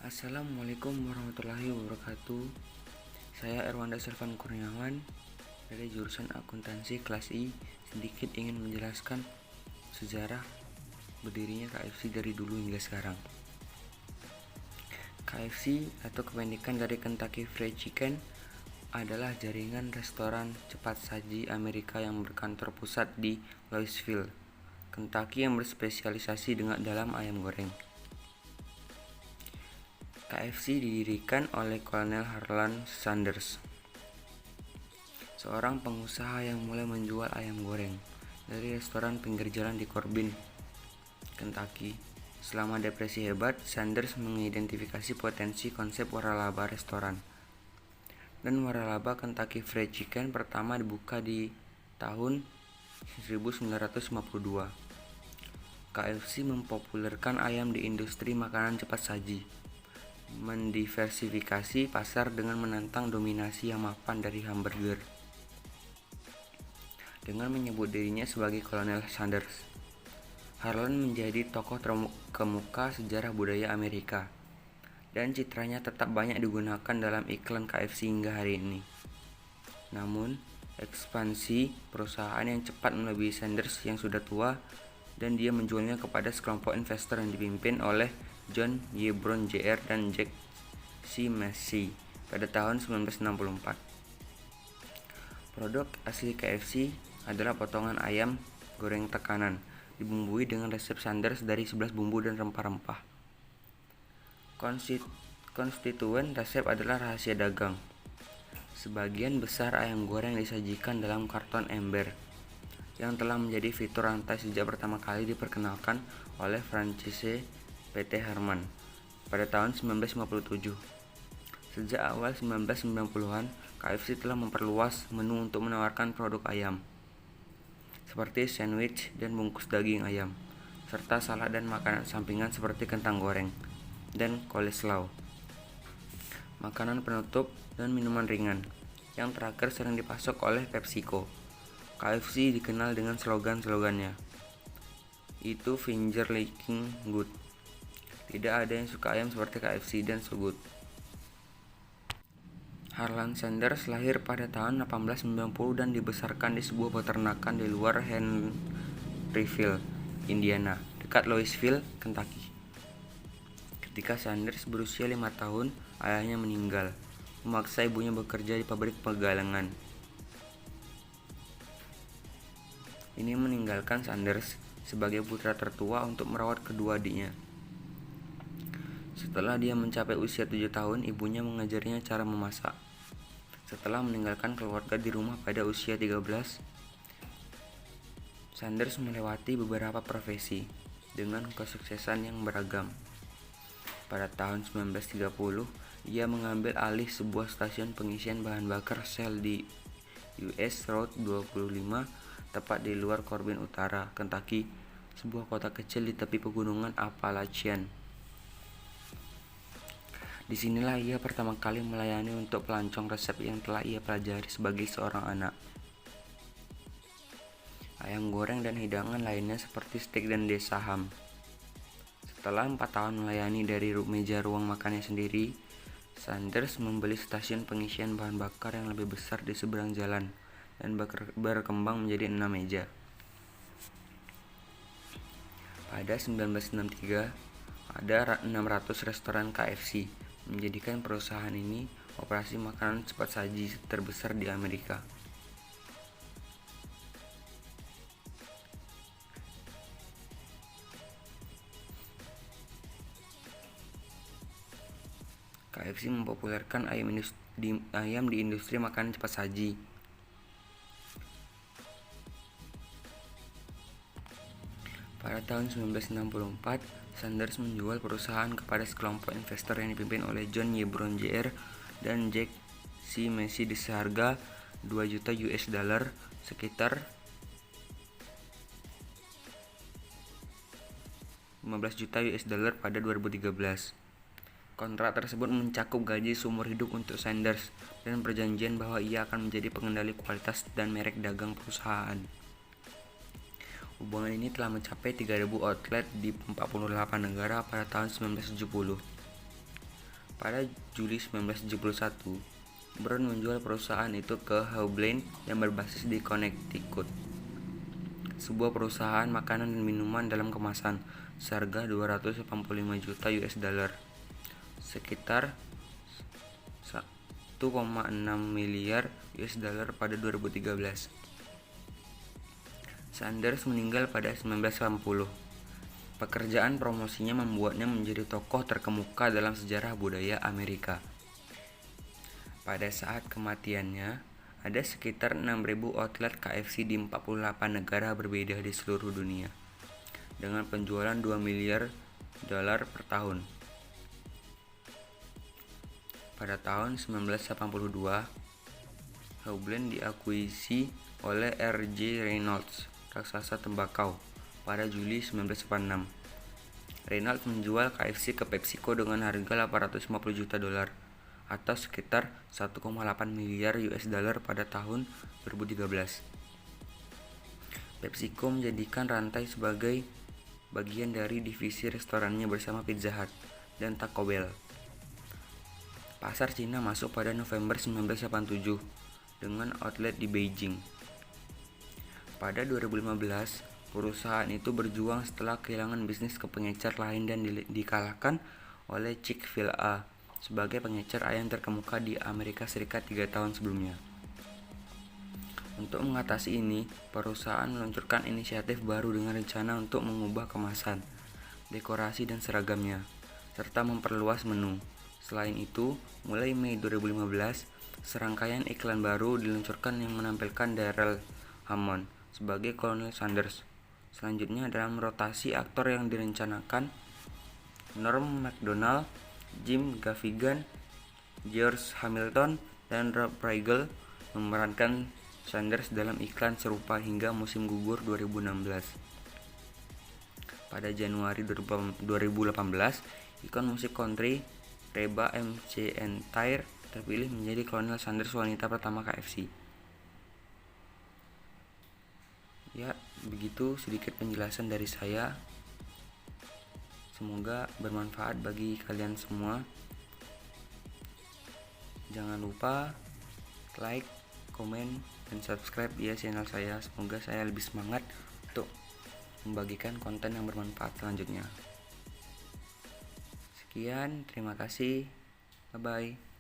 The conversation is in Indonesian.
Assalamualaikum warahmatullahi wabarakatuh. Saya Erwanda Servan Kurniawan dari jurusan Akuntansi kelas I. Sedikit ingin menjelaskan sejarah berdirinya KFC dari dulu hingga sekarang. KFC atau kependekan dari Kentucky Fried Chicken adalah jaringan restoran cepat saji Amerika yang berkantor pusat di Louisville, Kentucky yang berspesialisasi dalam ayam goreng. KFC didirikan oleh Kolonel Harlan Sanders, seorang pengusaha yang mulai menjual ayam goreng dari restoran pinggir jalan di Corbin, Kentucky. Selama depresi hebat, Sanders mengidentifikasi potensi konsep waralaba restoran. Dan waralaba Kentucky Fried Chicken pertama dibuka di tahun 1952. KFC mempopulerkan ayam di industri makanan cepat saji, mendiversifikasi pasar dengan menantang dominasi yang mapan dari hamburger. Dengan menyebut dirinya sebagai Kolonel Sanders, Harlan menjadi tokoh terkemuka sejarah budaya Amerika, dan citranya tetap banyak digunakan dalam iklan KFC hingga hari ini. Namun, ekspansi perusahaan yang cepat melebihi Sanders yang sudah tua, dan dia menjualnya kepada sekelompok investor yang dipimpin oleh John Y. Brown Jr. dan Jack C. Massey pada tahun 1964. Produk asli KFC adalah potongan ayam goreng tekanan, dibumbui dengan resep Sanders dari 11 bumbu dan rempah-rempah. Konstituen resep adalah rahasia dagang. Sebagian besar ayam goreng disajikan dalam karton ember, yang telah menjadi fitur rantai sejak pertama kali diperkenalkan oleh franchise PT Harman pada tahun 1957. Sejak awal 1990-an, KFC telah memperluas menu untuk menawarkan produk ayam, seperti sandwich dan bungkus daging ayam, serta salad dan makanan sampingan seperti kentang goreng dan coleslaw, makanan penutup, dan minuman ringan. Yang terakhir sering dipasok oleh PepsiCo. KFC dikenal dengan slogan-slogannya, "Itu finger licking good. Tidak ada yang suka ayam seperti KFC dan so good." Harlan Sanders lahir pada tahun 1890 dan dibesarkan di sebuah peternakan di luar Henryville, Indiana, dekat Louisville, Kentucky. Ketika Sanders berusia 5 tahun, ayahnya meninggal, memaksa ibunya bekerja di pabrik pegalangan. Ini meninggalkan Sanders sebagai putra tertua untuk merawat kedua adiknya. Setelah dia mencapai usia 7 tahun, ibunya mengajarnya cara memasak. Setelah meninggalkan keluarga di rumah pada usia 13, Sanders melewati beberapa profesi dengan kesuksesan yang beragam. Pada tahun 1930, ia mengambil alih sebuah stasiun pengisian bahan bakar Shell di US Road 25, tepat di luar Corbin Utara, Kentucky, sebuah kota kecil di tepi pegunungan Appalachian. Disinilah ia pertama kali melayani untuk pelancong resep yang telah ia pelajari sebagai seorang anak. Ayam goreng dan hidangan lainnya seperti steak dan desa ham. Setelah 4 tahun melayani dari meja ruang makannya sendiri, Sanders membeli stasiun pengisian bahan bakar yang lebih besar di seberang jalan dan berkembang menjadi 6 meja. Pada 1963, ada 600 restoran KFC, menjadikan perusahaan ini operasi makanan cepat saji terbesar di Amerika. KFC mempopulerkan ayam di industri makanan cepat saji. Pada tahun 1964, Sanders menjual perusahaan kepada sekelompok investor yang dipimpin oleh John Y. Brown Jr. dan Jack C. Massey di seharga $2 juta, sekitar 15 juta pada 2013. Kontrak tersebut mencakup gaji seumur hidup untuk Sanders dan perjanjian bahwa ia akan menjadi pengendali kualitas dan merek dagang perusahaan. Hubungan ini telah mencapai 3.000 outlet di 48 negara pada tahun 1970. Pada Juli 1971, Brown menjual perusahaan itu ke Houblin yang berbasis di Connecticut, sebuah perusahaan makanan dan minuman dalam kemasan seharga 285 juta US dollar, sekitar 1,6 miliar US dollar pada 2013. Sanders meninggal pada 1980. Pekerjaan promosinya membuatnya menjadi tokoh terkemuka dalam sejarah budaya Amerika. Pada saat kematiannya, ada sekitar 6.000 outlet KFC di 48 negara berbeda di seluruh dunia, dengan penjualan 2 miliar dolar per tahun. Pada tahun 1982, Houblin diakuisisi oleh R.J. Reynolds, raksasa tembakau, pada Juli 1986. Reynolds menjual KFC ke PepsiCo dengan harga 850 juta dolar atau sekitar 1,8 miliar US dollar pada tahun 2013. PepsiCo menjadikan rantai sebagai bagian dari divisi restorannya bersama Pizza Hut dan Taco Bell. Pasar Cina masuk pada November 1987 dengan outlet di Beijing. Pada 2015, perusahaan itu berjuang setelah kehilangan bisnis ke pengecer lain dan dikalahkan oleh Chick-fil-A sebagai pengecer ayam terkemuka di Amerika Serikat 3 tahun sebelumnya. Untuk mengatasi ini, perusahaan meluncurkan inisiatif baru dengan rencana untuk mengubah kemasan, dekorasi dan seragamnya, serta memperluas menu. Selain itu, mulai Mei 2015, serangkaian iklan baru diluncurkan yang menampilkan Darrell Hammond sebagai Kolonel Sanders. Selanjutnya dalam rotasi aktor yang direncanakan, Norm Macdonald, Jim Gaffigan, George Hamilton, dan Rob Riggle memerankan Sanders dalam iklan serupa hingga musim gugur 2016. Pada Januari 2018, ikon musik country Reba McEntire terpilih menjadi Kolonel Sanders wanita pertama KFC. Ya, begitu sedikit penjelasan dari saya. Semoga bermanfaat bagi kalian semua. Jangan lupa like, komen, dan subscribe ya channel saya. Semoga saya lebih semangat untuk membagikan konten yang bermanfaat selanjutnya. Sekian, terima kasih. Bye-bye.